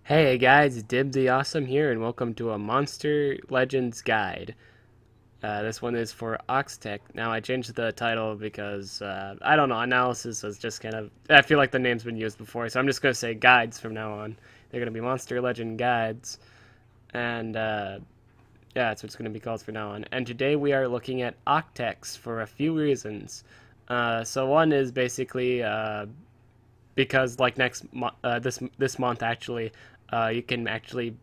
Hey guys, DibtheAwesome here, and welcome to a Monster Legends guide. This one is for Octex. Now, I changed the title because, I don't know, analysis was just kind of... I feel like the name's been used before, so I'm just going to say guides from now on. They're going to be Monster Legend guides, and, yeah, that's what it's going to be called from now on. And today we are looking at Octex for a few reasons. So one is basically, because like this month actually, you can actually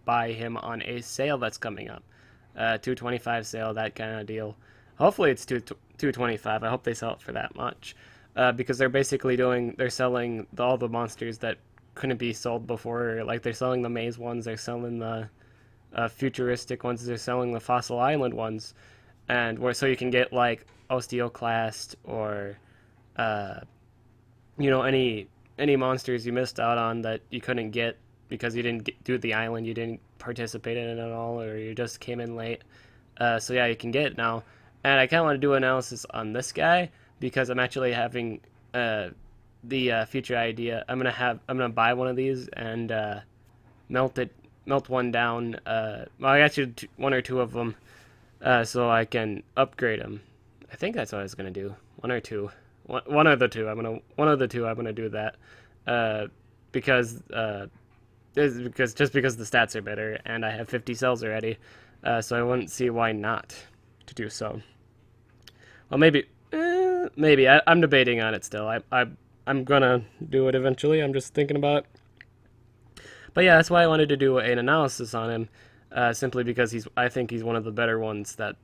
buy him on a sale that's coming up, 225 sale, that kind of deal. Hopefully it's 225. I hope they sell it for that much, because they're selling all the monsters that couldn't be sold before. Like they're selling the maze ones, they're selling the futuristic ones, they're selling the fossil island ones, and where so you can get like osteoclast or uh, any monsters you missed out on that you couldn't get because you didn't do the island, you didn't participate in it at all, or you just came in late. So yeah, you can get it now. And I kind of want to do analysis on this guy because I'm actually having the future idea. I'm gonna buy one of these and melt one down. Well, I actually one or two of them, so I can upgrade them. I think that's what I was gonna do. One or two. One of the two. One of the two. I'm gonna do that, uh, because because the stats are better, and I have 50 cells already, so I wouldn't see why not to do so. Well, maybe I'm debating on it still. I'm gonna do it eventually. I'm just thinking about it. But yeah, that's why I wanted to do an analysis on him, simply because I think he's one of the better ones that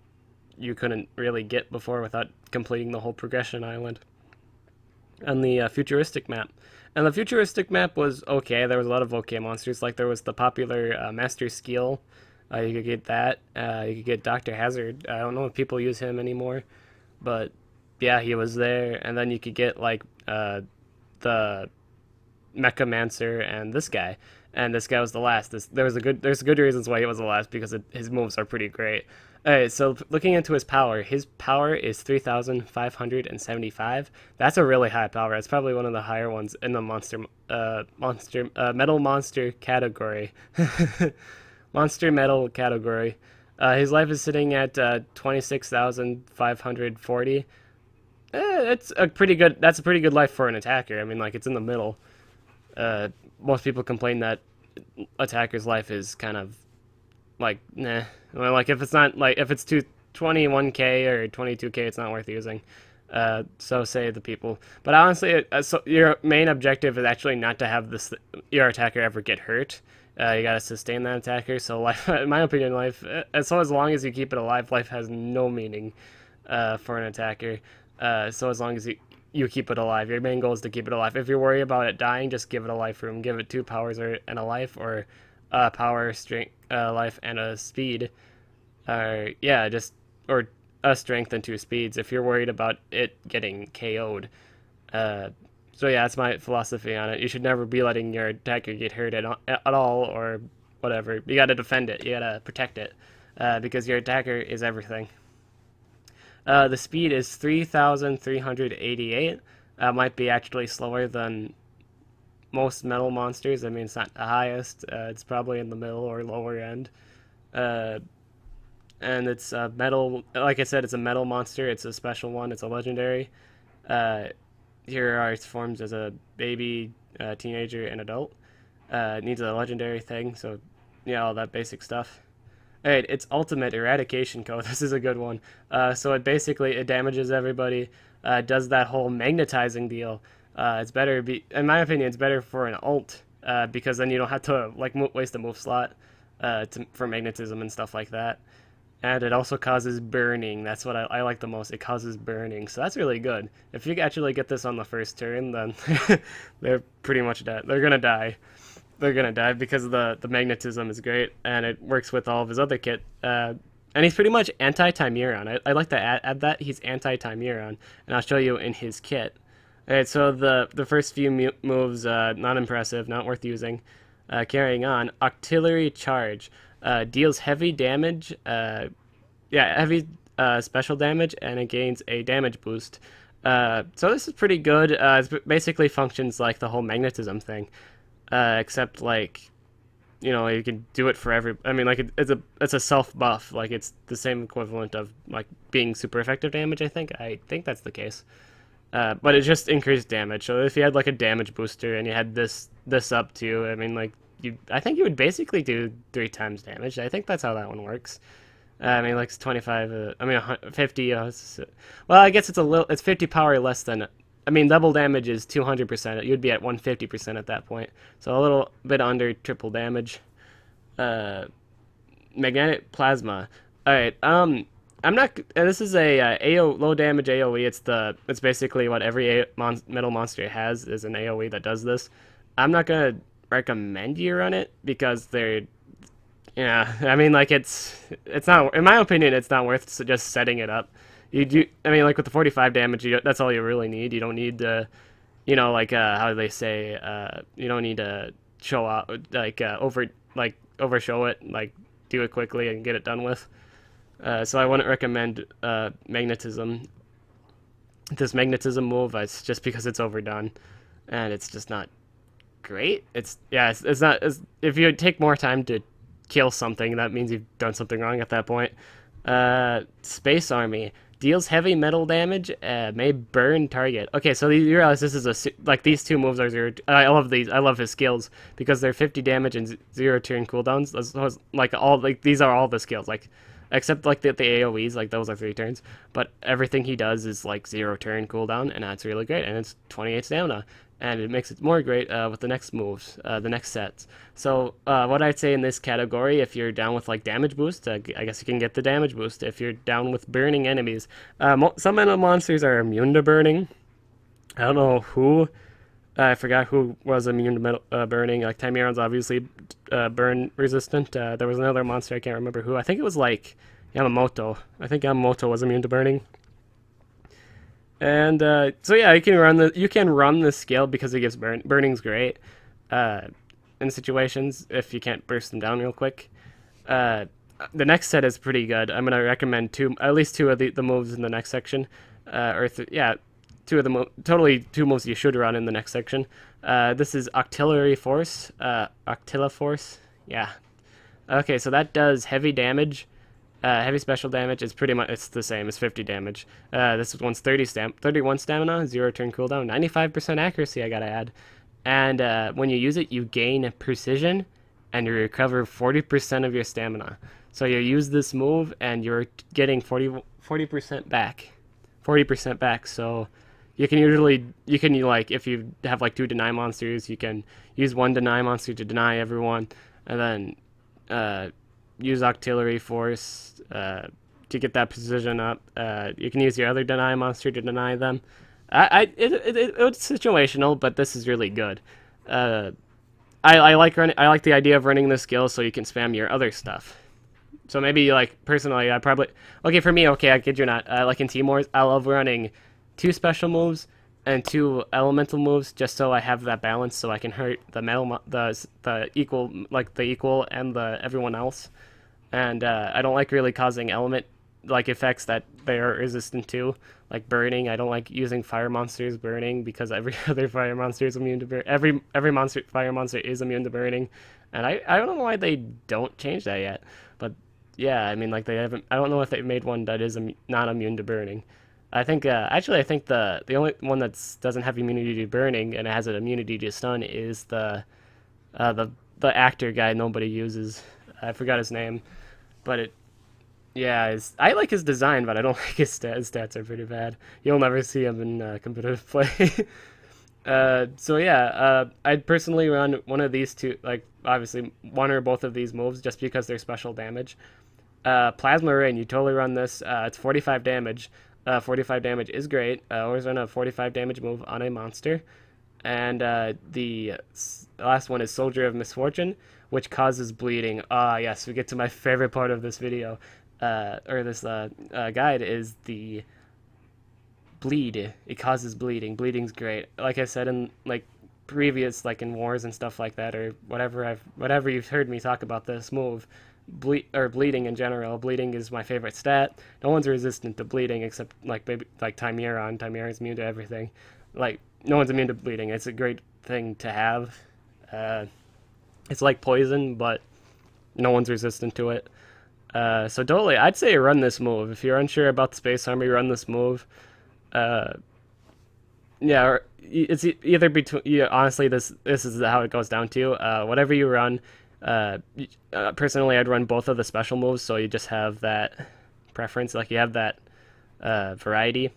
you couldn't really get before without completing the whole progression island on the futuristic map. And the futuristic map was okay. There was a lot of okay monsters. Like there was the popular Master Skill. You could get that. You could get Dr. Hazard. I don't know if people use him anymore, but yeah, he was there. And then you could get like the Mechamancer and this guy. And this guy was the last. There's good reasons why he was the last because his moves are pretty great. Alright, so looking into his power is 3,575. That's a really high power. It's probably one of the higher ones in the metal monster category. Monster metal category. His life is sitting at 26,540. It's a pretty good. That's a pretty good life for an attacker. I mean, like it's in the middle. Most people complain that attacker's life is kind of like nah. Well, like if it's not like if it's 21k or 22k, it's not worth using. So say the people. But honestly, so your main objective is actually not to have your attacker ever get hurt. You gotta sustain that attacker. So life, in my opinion, life as long as you keep it alive, life has no meaning for an attacker. So as long as you keep it alive, your main goal is to keep it alive. If you're worried about it dying, just give it a life room. Give it 2 powers and a life, or power, strength, life, and a speed. Yeah, or a strength and 2 speeds if you're worried about it getting KO'd. So yeah, that's my philosophy on it. You should never be letting your attacker get hurt at all or whatever. You gotta defend it. You gotta protect it, because your attacker is everything. The speed is 3,388. Might be actually slower than most metal monsters. I mean, it's not the highest. It's probably in the middle or lower end. Uh, and it's a metal. Like I said, it's a metal monster. It's a special one. It's a legendary. Uh, Here are its forms as a baby, teenager, and adult. It needs a legendary thing. So, yeah, all that basic stuff. Alright, its ultimate eradication code. This is a good one. So it damages everybody. Does that whole magnetizing deal. It's better in my opinion, it's better for an ult, because then you don't have to like waste a move slot for magnetism and stuff like that. And it also causes burning. That's what I like the most. It causes burning, so that's really good. If you actually get this on the first turn, then they're pretty much dead. They're gonna die. They're gonna die because the magnetism is great and it works with all of his other kit. And he's pretty much anti-Timuron. I like to add that he's anti-Timuron, and I'll show you in his kit. Alright, so the first few moves, not impressive, not worth using. Carrying on, Octalia Charge. Deals heavy damage, heavy special damage, and it gains a damage boost. So this is pretty good. It basically functions like the whole magnetism thing. except like you can do it for every. I mean, like it's a self buff. Like it's the same equivalent of like being super effective damage. I think that's the case. But it just increased damage. So if you had like a damage booster and you had this up too, I mean, like I think you would basically do 3 times damage. I think that's how that one works. I mean, like it's 25. I mean, 50. Well, I guess it's 50 power less than. I mean, double damage is 200%. You'd be at 150% at that point. So a little bit under triple damage. Uh, Magnetic plasma. All right. I'm not. This is a low damage AOE. It's basically what every metal monster has is an AOE that does this. I'm not gonna recommend you run it because they're. Yeah, I mean, like it's not. In my opinion, it's not worth just setting it up. You do. I mean, like with the 45 damage, that's all you really need. You don't need to. Like how do they say? You don't need to show out like overshow it. Like do it quickly and get it done with. So I wouldn't recommend magnetism. This magnetism move, it's just because it's overdone, and it's just not great. It's not. If you take more time to kill something, that means you've done something wrong at that point. Space Army deals heavy metal damage. May burn target. Okay, so you realize this is like these two moves are zero. I love these. I love his skills because they're 50 damage and 0 turn cooldowns. These are all the skills like. Except like the AoEs, like those are 3 turns. But everything he does is like 0 turn cooldown, and that's really great. And it's 28 stamina. And it makes it more great with the next moves, the next sets. So what I'd say in this category, if you're down with like damage boost, I guess you can get the damage boost. If you're down with burning enemies, some metal monsters are immune to burning. I don't know who. I forgot who was immune to metal, burning. Like Timeron's obviously burn resistant. There was another monster, I can't remember who. I think it was like Yamamoto. I think Yamamoto was immune to burning. And so yeah, you can run this skill because it gives burning's great in situations if you can't burst them down real quick. The next set is pretty good. I'm gonna recommend at least two of the moves in the next section, two of the totally 2 moves you should run in the next section. This is Octalia Force. Octalia Force. Yeah. Okay, so that does heavy damage. Heavy special damage is pretty much it's the same. It's 50 damage. This one's 31 stamina, 0 turn cooldown, 95% accuracy. I gotta add. And when you use it, you gain precision, and you recover 40% of your stamina. So you use this move, and you're getting 40% back. 40% back. So you can like if you have like 2 deny monsters, you can use 1 deny monster to deny everyone, and then use Octalia Force to get that precision up. You can use your other deny monster to deny them. It's situational, but this is really good. I like the idea of running this skill so you can spam your other stuff. So maybe like personally, for me, okay, I kid you not. Like in Team Wars, I love running 2 special moves and 2 elemental moves just so I have that balance, so I can hurt the equal and the everyone else. And I don't like really causing element like effects that they are resistant to, like burning. I don't like using fire monsters burning because every other fire monster is immune to burn. Every fire monster is immune to burning, and I don't know why they don't change that yet. But yeah, I mean like they haven't. I don't know if they made one that is not immune to burning. I think I think the only one that doesn't have immunity to burning and it has an immunity to stun is the actor guy nobody uses. I forgot his name, but I like his design, but I don't like his stats. His stats are pretty bad. You'll never see him in competitive play. So yeah, I'd personally run one of these 2, like obviously one or both of these moves just because they're special damage. Plasma Rain, you totally run this. It's 45 damage. 45 damage is great. Always run a 45 damage move on a monster. And the last one is Soldier of Misfortune, which causes bleeding. Yes, we get to my favorite part of this video, or this guide, is the bleed. It causes bleeding. Bleeding's great. Like I said in like previous, like in wars and stuff like that, or whatever you've heard me talk about this move, bleeding in general. Bleeding is my favorite stat. No one's resistant to bleeding except like Timeron. Timeron's immune to everything. Like no one's immune to bleeding. It's a great thing to have. It's like poison, but no one's resistant to it. So totally, I'd say run this move. If you're unsure about the Space Army, run this move. Uh, yeah, it's either between. Yeah, honestly, this is how it goes down to. Whatever you run. Personally, I'd run both of the special moves, so you just have that preference, like you have that variety.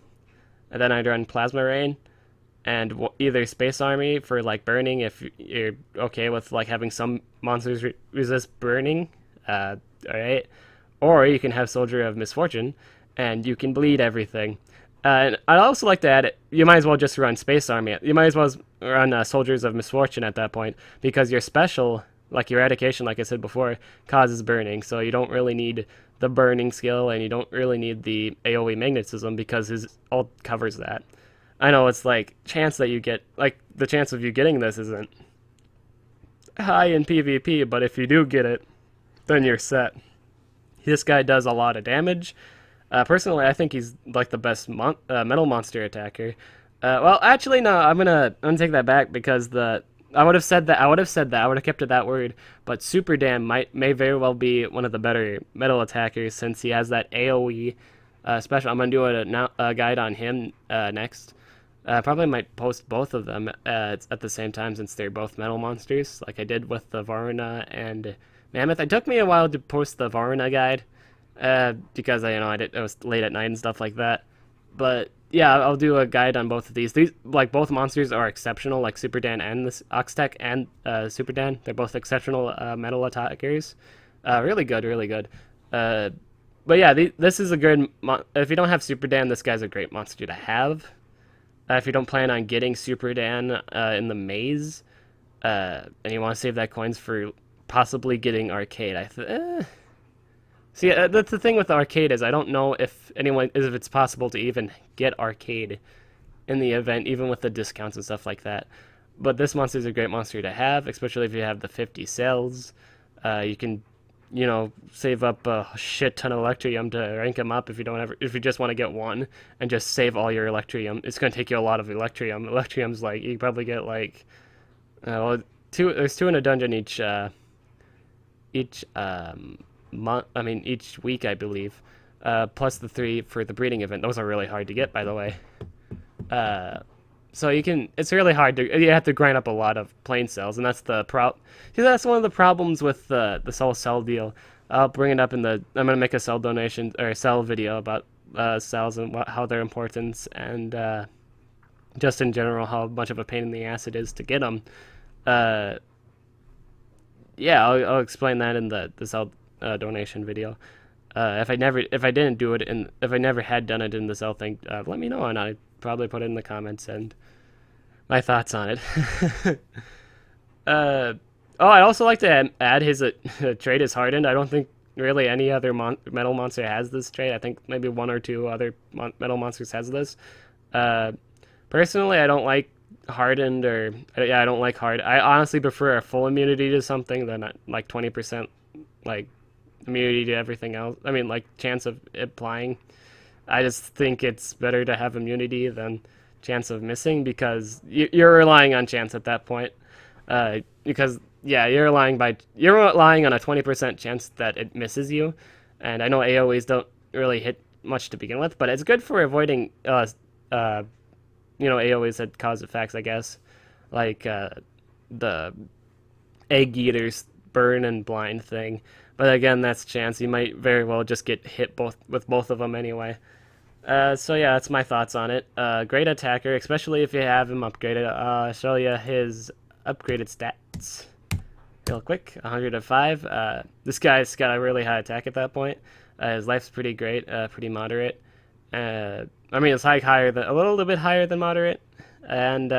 And then I'd run Plasma Rain and either Space Army for like burning if you're okay with like having some monsters resist burning. All right, or you can have Soldier of Misfortune, and you can bleed everything. And I'd also like to add, you might as well just run Space Army. You might as well run Soldiers of Misfortune at that point, because your special, like your Eradication, like I said before, causes burning. So you don't really need the burning skill, and you don't really need the AoE magnetism, because his ult covers that. I know it's like, chance that you get, like, the chance of you getting this isn't high in PvP, but if you do get it, then you're set. This guy does a lot of damage. Personally, I think he's like the best metal monster attacker. Well, actually, no. I'm gonna take that back, because I would have said that. I would have kept it that word. But Super Dan may very well be one of the better metal attackers, since he has that AOE special. I'm gonna do a guide on him next. Probably might post both of them at the same time, since they're both metal monsters, like I did with the Varuna and Mammoth. It took me a while to post the Varuna guide. Because it was late at night and stuff like that. But yeah, I'll do a guide on both of these. These, like, both monsters are exceptional, like Super Dan and this Octex and Super Dan. They're both exceptional metal attackers. Really good, really good. But yeah, this is a good. If you don't have Super Dan, this guy's a great monster to have. If you don't plan on getting Super Dan in the maze, and you want to save that coins for possibly getting Arcade, See, that's the thing with Arcade, is I don't know if it's possible to even get Arcade in the event, even with the discounts and stuff like that. But this monster is a great monster to have, especially if you have the 50 cells. You can, save up a shit ton of Electrium to rank him up if you just want to get one and just save all your Electrium. It's going to take you a lot of Electrium. Electrium's like, you probably get like, there's 2 in a dungeon each week, I believe, plus the 3 for the breeding event. Those are really hard to get, by the way. So it's really hard you have to grind up a lot of plain cells, and that's that's one of the problems with the soul cell deal. I'll bring it up I'm gonna make a cell donation or cell video about cells and how they're important, and just in general how much of a pain in the ass it is to get them. Yeah, I'll explain that in the cell donation video. If I never had done it in the cell thing, let me know, and I'd probably put it in the comments and my thoughts on it. I'd also like to add his trait is hardened. I don't think really any other metal monster has this trait. I think maybe 1 or 2 other metal monsters has this. Personally, I don't like hardened, I don't like hard. I honestly prefer a full immunity to something than like 20% like immunity to everything else. I mean, like, chance of it applying. I just think it's better to have immunity than chance of missing, because you're relying on chance at that point. Because you're relying on a 20% chance that it misses you, and I know AoEs don't really hit much to begin with, but it's good for avoiding AoEs that cause effects, I guess, like the egg eaters burn and blind thing. But again, that's chance. You might very well just get hit with both of them anyway. So yeah, that's my thoughts on it. Great attacker, especially if you have him upgraded. I'll show you his upgraded stats real quick. 105. This guy's got a really high attack at that point. His life's pretty great, pretty moderate. It's a little bit higher than moderate, and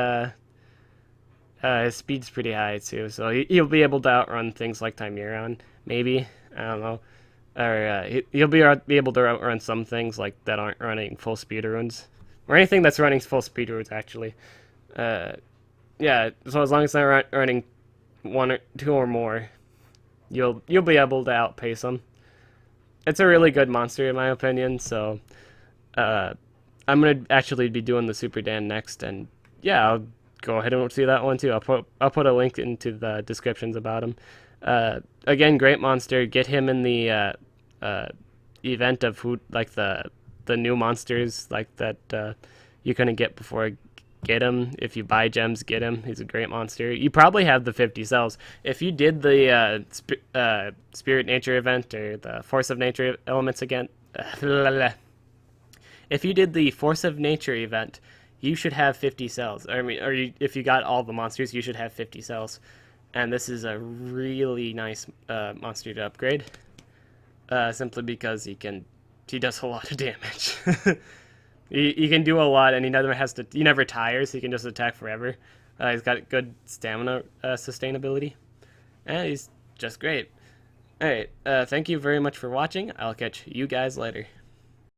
his speed's pretty high too. So he'll be able to outrun things like Timeron, maybe. I don't know. Or he'll be able to outrun some things like that aren't running full speed runes, or anything that's running full speed runes actually. Yeah. So as long as they're running 1 or 2 or more, you'll be able to outpace them. It's a really good monster in my opinion. So I'm gonna actually be doing the Super Dan next, and yeah, I'll go ahead and see that one too. I'll put a link into the descriptions about him. Again, great monster. Get him in the event of who like the new monsters like that you couldn't get before. Get him if you buy gems. Get him. He's a great monster. You probably have the 50 cells if you did the Spirit Nature event or the Force of Nature elements again. If you did the Force of Nature event, you should have 50 cells. I mean, if you got all the monsters, you should have 50 cells. And this is a really nice monster to upgrade, simply because he does a lot of damage. He can do a lot, and he never tires. He can just attack forever. He's got good stamina sustainability, and he's just great. All right, thank you very much for watching. I'll catch you guys later.